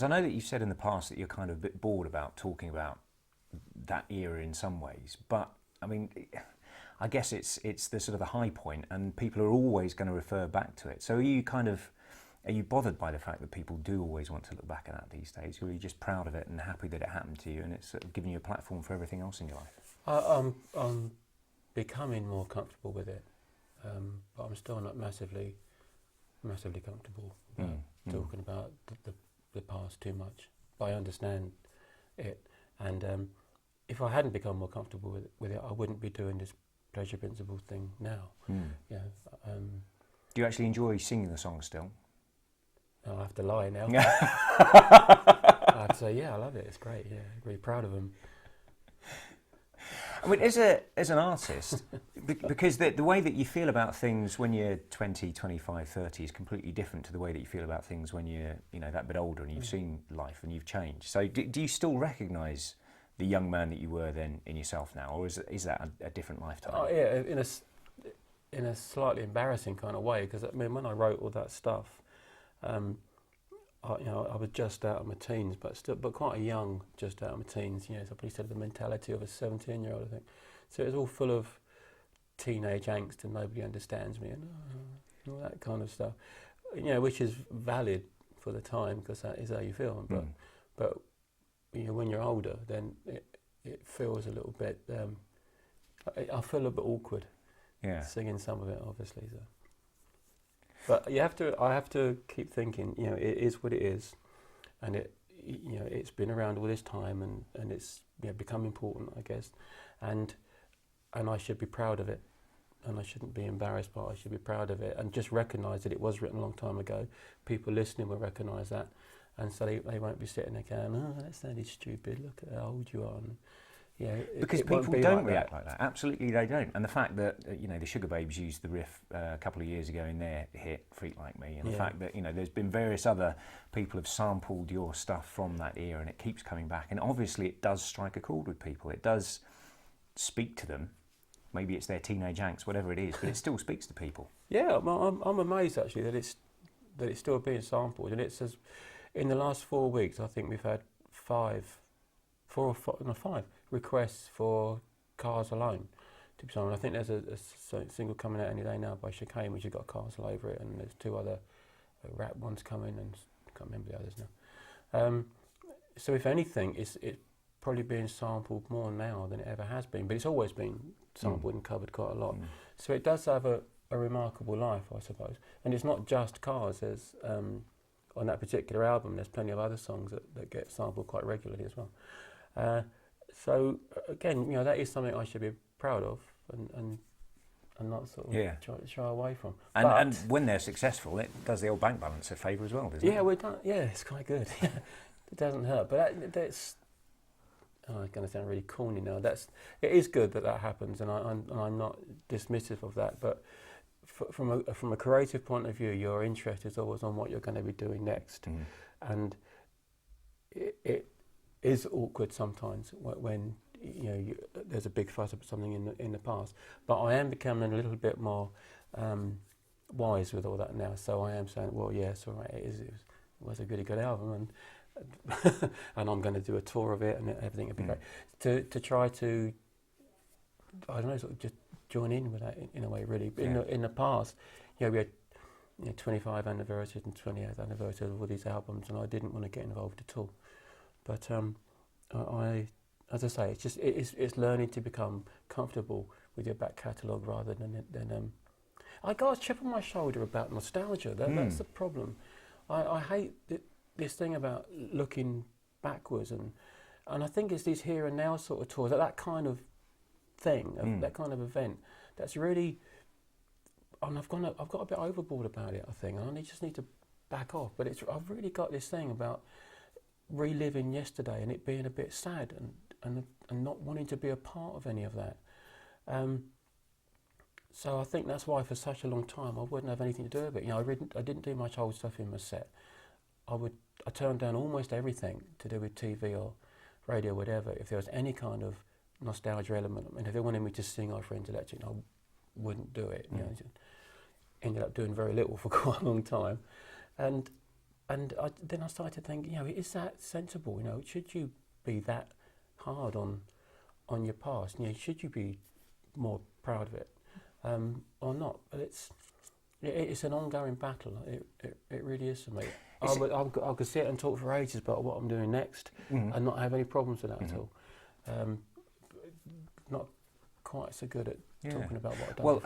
I know that you've said in the past that you're kind of a bit bored about talking about that era in some ways, but I mean, I guess it's the sort of the high point, and people are always going to refer back to it. So are you bothered by the fact that people do always want to look back at that these days, or are you just proud of it and happy that it happened to you, and it's sort of giving you a platform for everything else in your life? I'm becoming more comfortable with it, but I'm still not massively comfortable about talking about the past too much. But I understand it, and if I hadn't become more comfortable with it, I wouldn't be doing this pleasure principle thing now. Yeah. Do you actually enjoy singing the song still? I have to lie now. I have to say, yeah, I love it. It's great. Yeah, really proud of them. I mean, as an artist, because the way that you feel about things when you're 20, 25, 30 is completely different to the way that you feel about things when you're, that bit older and you've seen life and you've changed. So do you still recognise the young man that you were then in yourself now, or is that a different lifetime? Oh yeah, in a slightly embarrassing kind of way, because I mean, when I wrote all that stuff, I was just out of my teens, but quite a young, just out of my teens. So I probably said the mentality of a 17-year-old, I think. So it was all full of teenage angst and nobody understands me and all that kind of stuff. Which is valid for the time because that is how you feel. But when you're older, then it feels a little bit. I feel a little bit awkward. Yeah. Singing some of it, obviously. So. But I have to keep thinking, it is what it is, and it's been around all this time, and it's become important, I guess, and I should be proud of it, and I shouldn't be embarrassed by it. I should be proud of it, and just recognise that it was written a long time ago. People listening will recognise that, and so they won't be sitting there going, "Oh, that sounded stupid. Look at how old you are." And, because people don't react like that. Absolutely, they don't. And the fact that the Sugar Babes used the riff a couple of years ago in their hit "Freak Like Me," and the fact that there's been various other people have sampled your stuff from that era, and it keeps coming back. And obviously, it does strike a chord with people. It does speak to them. Maybe it's their teenage angst, whatever it is, but it still speaks to people. Yeah, I'm amazed actually that it's still being sampled, and it says in the last 4 weeks, I think we've had five requests for Cars Alone to be sung. I think there's a single coming out any day now by Chicane, which has got cars all over it, and there's 2 other rap ones coming, and I can't remember the others now. So if anything, it's probably being sampled more now than it ever has been, but it's always been sampled and covered quite a lot. So it does have a remarkable life, I suppose. And it's not just Cars. There's on that particular album, there's plenty of other songs that get sampled quite regularly as well. So again, that is something I should be proud of and not sort of try to shy away from. And when they're successful, it does the old bank balance a favour as well, doesn't it? Yeah, it's quite good. It doesn't hurt, but that's. Oh, it's going to sound really corny now. It is good that happens, and I'm not dismissive of that. But from a creative point of view, your interest is always on what you're going to be doing next, and it is awkward sometimes when there's a big fuss about something in the past. But I am becoming a little bit more wise with all that now. So I am saying, well, yes, all right, it was a really good album, and and I'm going to do a tour of it, and everything would be great. To try to, I don't know, sort of just join in with that in a way, really. In the past, we had 25 anniversaries and 20th anniversaries of all these albums, and I didn't want to get involved at all. But I, as I say, it's learning to become comfortable with your back catalogue rather than. I got a chip on my shoulder about nostalgia. That's the problem. I hate this thing about looking backwards, and I think it's these here and now sort of tours, that kind of thing, that kind of event. That's really, and I've got a bit overboard about it, I think, and I just need to back off. But I've really got this thing about reliving yesterday and it being a bit sad and not wanting to be a part of any of that. So I think that's why for such a long time I wouldn't have anything to do with it. I didn't do much old stuff in my set. I turned down almost everything to do with TV or radio, whatever, if there was any kind of nostalgia element. And if they wanted me to sing Our Friends Electric, I wouldn't do it. Ended up doing very little for quite a long time. And then I started thinking, is that sensible? Should you be that hard on your past? Should you be more proud of it or not? But it's an ongoing battle. It really is for me. I could sit and talk for ages about what I'm doing next and not have any problems with that at all. Not quite so good at talking about what I've done. Well,